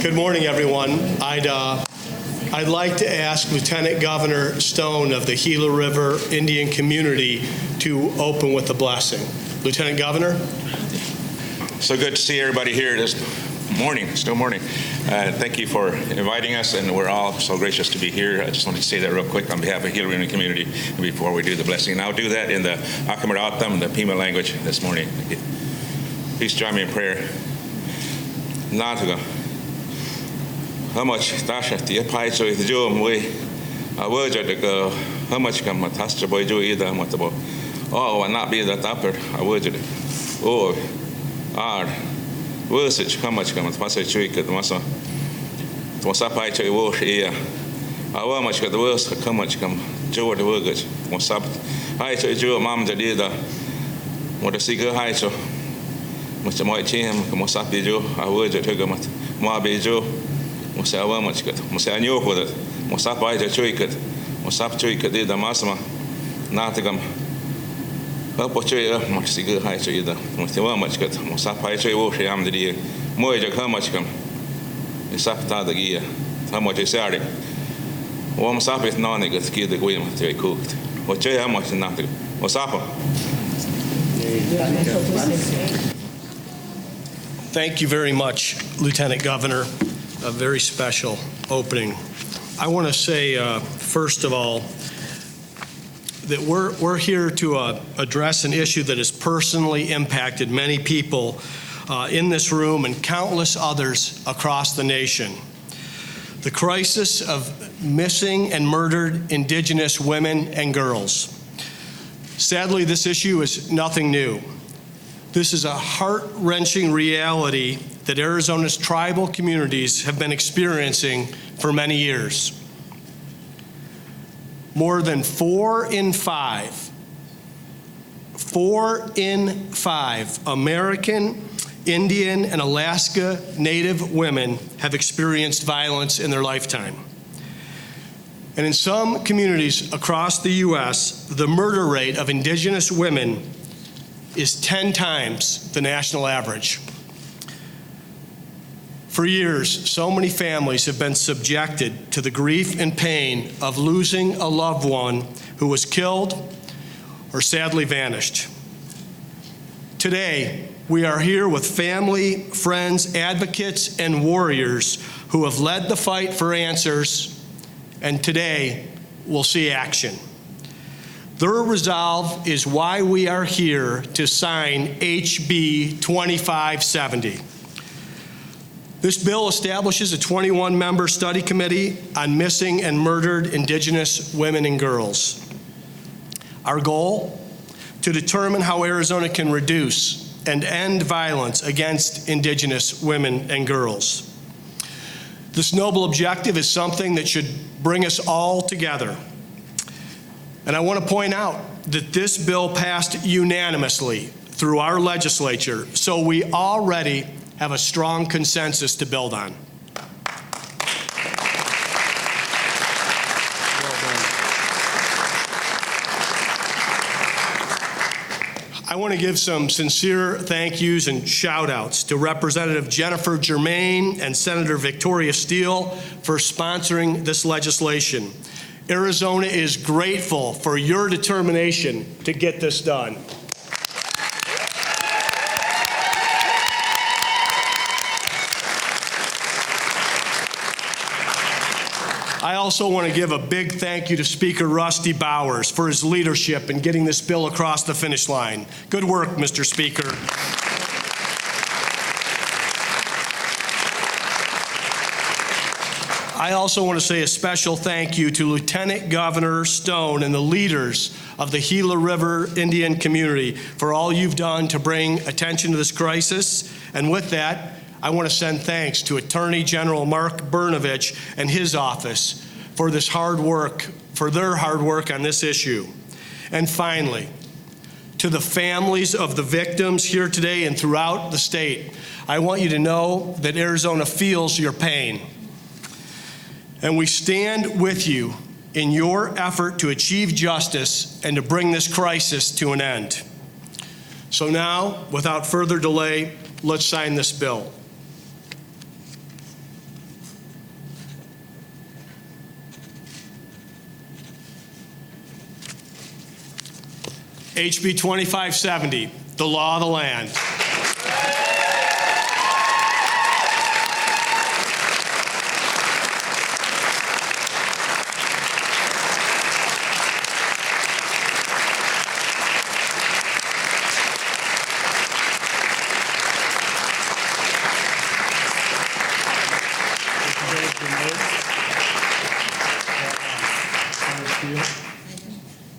Good morning, everyone. I'd like to ask Lieutenant Governor Stone of the Gila River Indian Community to open with a blessing. Lieutenant Governor. So good to see everybody here this morning, still morning. Thank you for inviting us, and we're all so gracious to be here. I just want to say that real quick on behalf of Gila River community before we do the blessing. And I'll do that in the Akamaratam, the Pima language this morning. Please join me in prayer. Nataga. How much Tasha the Pai so the Joe way a word to go how much come a taster boy Joe either matabo. Oh, and not be that upper a word to oh Worship, how much come at Massa Chuik at Massa? Was up I to war here. How much got the worst, how much come Joe the workers? Was up I to Joe, Mam the leader. What a cigar high so much more chim, was up the Joe, I would at Hugamat, Marby Joe, was how much got, was I knew with it, was up I to Chuik it, was up Chuik at the Massama, Natigam. Much cigar high to either. Most much got most up high to wash am the dear. More how much come. It's up the gear. How much is sorry? Warm up with none gets killed the green to cooked. What how much nothing. What's up? Thank you very much, Lieutenant Governor. A very special opening. I want to say, first of all, that we're here to address an issue that has personally impacted many people in this room and countless others across the nation. The crisis of missing and murdered Indigenous women and girls. Sadly, this issue is nothing new. This is a heart-wrenching reality that Arizona's tribal communities have been experiencing for many years. More than 4 in 5 American, Indian, and Alaska Native women have experienced violence in their lifetime. And in some communities across the U.S., the murder rate of Indigenous women is 10 times the national average. For years, so many families have been subjected to the grief and pain of losing a loved one who was killed or sadly vanished. Today, we are here with family, friends, advocates, and warriors who have led the fight for answers, and today we'll see action. Their resolve is why we are here to sign HB 2570. This bill establishes a 21-member study committee on missing and murdered Indigenous women and girls. Our goal? To determine how Arizona can reduce and end violence against Indigenous women and girls. This noble objective is something that should bring us all together. And I want to point out that this bill passed unanimously through our legislature, so we already have a strong consensus to build on. I want to give some sincere thank yous and shout outs to Representative Jennifer Germain and Senator Victoria Steele for sponsoring this legislation. Arizona is grateful for your determination to get this done. I also want to give a big thank you to Speaker Rusty Bowers for his leadership in getting this bill across the finish line. Good work, Mr. Speaker. I also want to say a special thank you to Lieutenant Governor Stone and the leaders of the Gila River Indian community for all you've done to bring attention to this crisis. And with that, I want to send thanks to Attorney General Mark Brnovich and his office for this hard work, for their hard work on this issue. And finally, to the families of the victims here today and throughout the state, I want you to know that Arizona feels your pain. And we stand with you in your effort to achieve justice and to bring this crisis to an end. So now, without further delay, let's sign this bill. HB 2570, the law of the land.